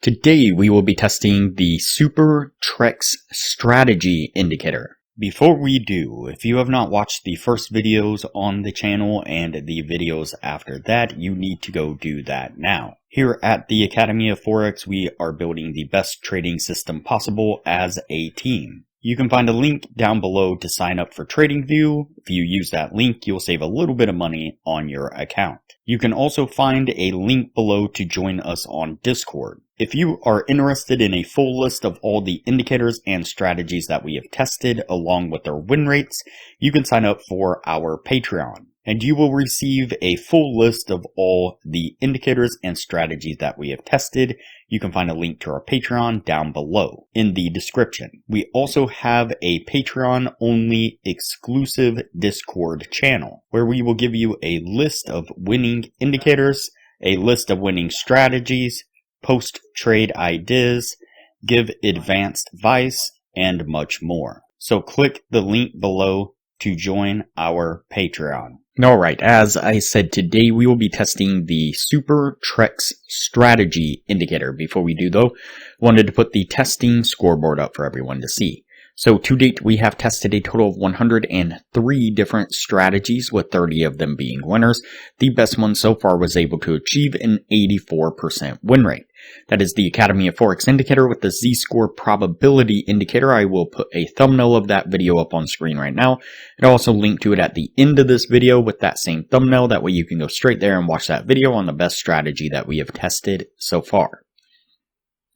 Today we will be testing the SuperTREX strategy indicator. Before we do, if you have not watched the first videos on the channel and the videos after that, you need to go do that now. Here at the Academy of Forex, we are building the best trading system possible as a team. You can find a link down below to sign up for TradingView. If you use that link, you'll save a little bit of money on your account. You can also find a link below to join us on Discord. If you are interested in a full list of all the indicators and strategies that we have tested along with their win rates, you can sign up for our Patreon. And you will receive a full list of all the indicators and strategies that we have tested. You can find a link to our Patreon down below in the description. We also have a Patreon only exclusive Discord channel where we will give you a list of winning indicators, a list of winning strategies, post trade ideas, give advanced advice, and much more. So click the link below to join our Patreon. Alright, as I said, today we will be testing the SuperTREX strategy indicator. Before we do though, wanted to put the testing scoreboard up for everyone to see. So to date, we have tested a total of 103 different strategies, with 30 of them being winners. The best one so far was able to achieve an 84% win rate. That is the Academy of Forex indicator with the Z-score probability indicator. I will put a thumbnail of that video up on screen right now. I'll also link to it at the end of this video with that same thumbnail. That way you can go straight there and watch that video on the best strategy that we have tested so far.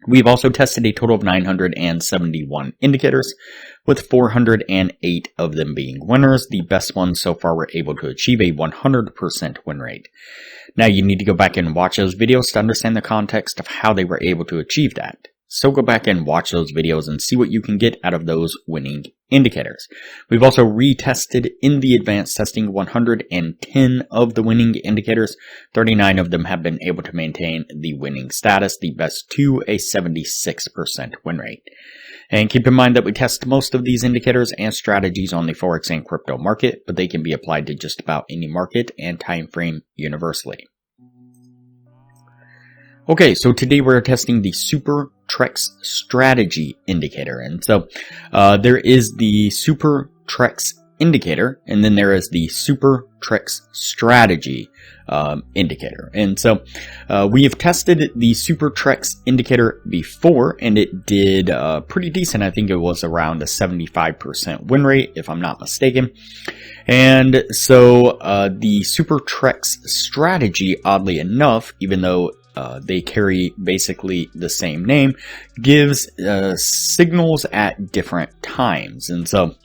We've also tested a total of 971 indicators, with 408 of them being winners. The best ones so far were able to achieve a 100% win rate. Now you need to go back and watch those videos to understand the context of how they were able to achieve that. So go back and watch those videos and see what you can get out of those winning indicators. We've also retested in the advanced testing 110 of the winning indicators. 39 of them have been able to maintain the winning status, the best to a 76% win rate. And keep in mind that we test most of these indicators and strategies on the Forex and crypto market, but they can be applied to just about any market and time frame universally. Okay, so today we're testing the SuperTREX strategy indicator. And so there is the SuperTREX indicator, and then there is the SuperTREX strategy indicator. And so we have tested the SuperTREX indicator before, and it did pretty decent. I think it was around a 75% win rate, if I'm not mistaken. And so the SuperTREX strategy, oddly enough, even though they carry basically the same name, gives signals at different times. And so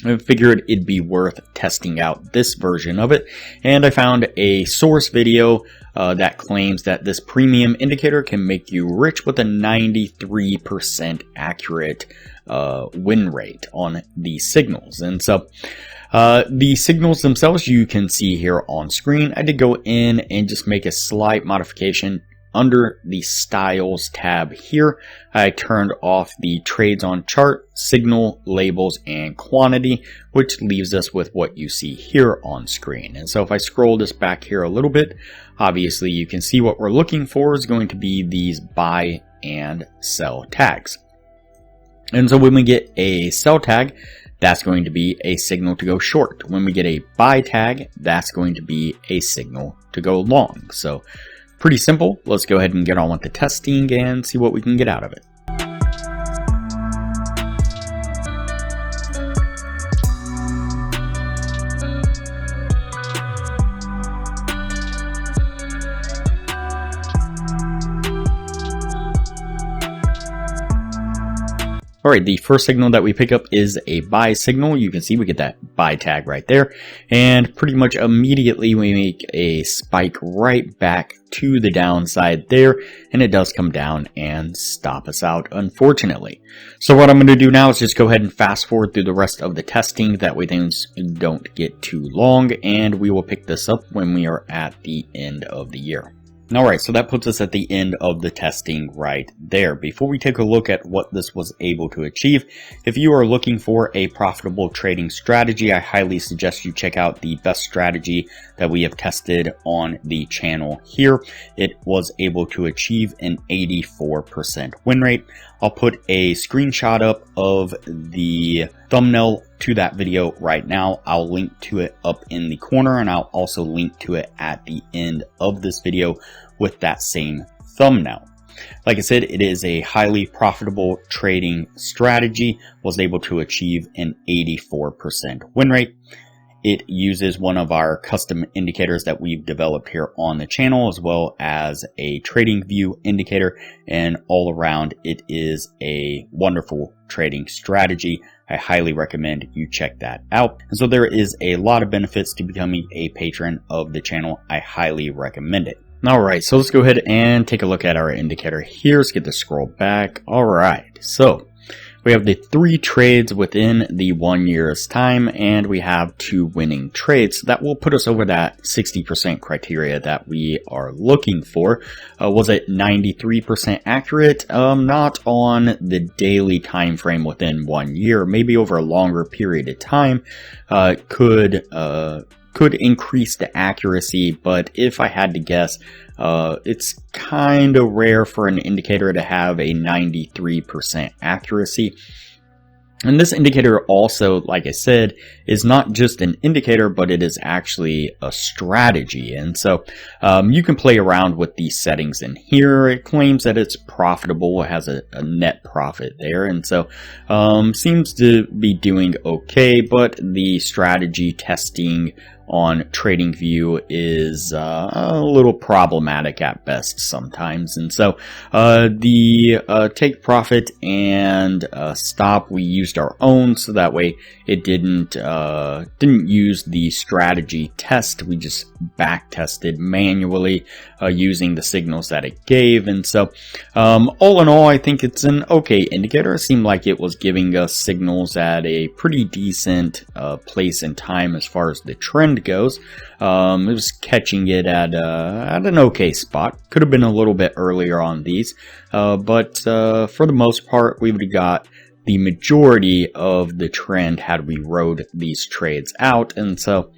I figured it'd be worth testing out this version of it. And I found a source video that claims that this premium indicator can make you rich with a 93% accurate win rate on these signals. And so the signals themselves you can see here on screen. I did go in and just make a slight modification under the styles tab here. I turned off the trades on chart, signal, labels, and quantity, which leaves us with what you see here on screen. And so if I scroll this back here a little bit, obviously you can see what we're looking for is going to be these buy and sell tags. And so when we get a sell tag, that's going to be a signal to go short. When we get a buy tag, that's going to be a signal to go long. So pretty simple. Let's go ahead and get on with the testing and see what we can get out of it. Alright, the first signal that we pick up is a buy signal. You can see we get that buy tag right there. And pretty much immediately we make a spike right back to the downside there. And it does come down and stop us out, unfortunately. So what I'm going to do now is just go ahead and fast forward through the rest of the testing. That way things don't get too long. And we will pick this up when we are at the end of the year. Alright, so that puts us at the end of the testing right there. Before we take a look at what this was able to achieve, if you are looking for a profitable trading strategy, I highly suggest you check out the best strategy that we have tested on the channel here. It was able to achieve an 84% win rate. I'll put a screenshot up of the thumbnail to that video right now. I'll link to it up in the corner, and I'll also link to it at the end of this video with that same thumbnail. Like I said, it is a highly profitable trading strategy, was able to achieve an 84% win rate. It uses one of our custom indicators that we've developed here on the channel, as well as a trading view indicator, and all around it is a wonderful trading strategy. I highly recommend you check that out. And so there is a lot of benefits to becoming a patron of the channel. I highly recommend it. Alright, so let's go ahead and take a look at our indicator here. Let's get the scroll back. Alright, so we have the 3 trades within the 1 year's time, and we have 2 winning trades. That will put us over that 60% criteria that we are looking for. Was it 93% accurate? Not on the daily time frame within 1 year. Maybe over a longer period of time could increase the accuracy, but if I had to guess, it's kind of rare for an indicator to have a 93% accuracy. And this indicator also, like I said, is not just an indicator, but it is actually a strategy. And so you can play around with these settings in here. It claims that it's profitable. It has a net profit there. And so seems to be doing okay, but the strategy testing on TradingView is a little problematic at best sometimes. And so the take profit and stop, we used our own, so that way it didn't use the strategy test. We just back tested manually using the signals that it gave. And so all in all, I think it's an okay indicator. It seemed like it was giving us signals at a pretty decent place in time as far as the trend goes. It was catching it at an okay spot. Could have been a little bit earlier on these, but for the most part, we would have got the majority of the trend had we rode these trades out. And so,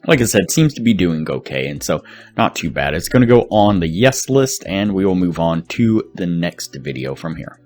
like I said, seems to be doing okay, and so not too bad. It's going to go on the yes list, and we will move on to the next video from here.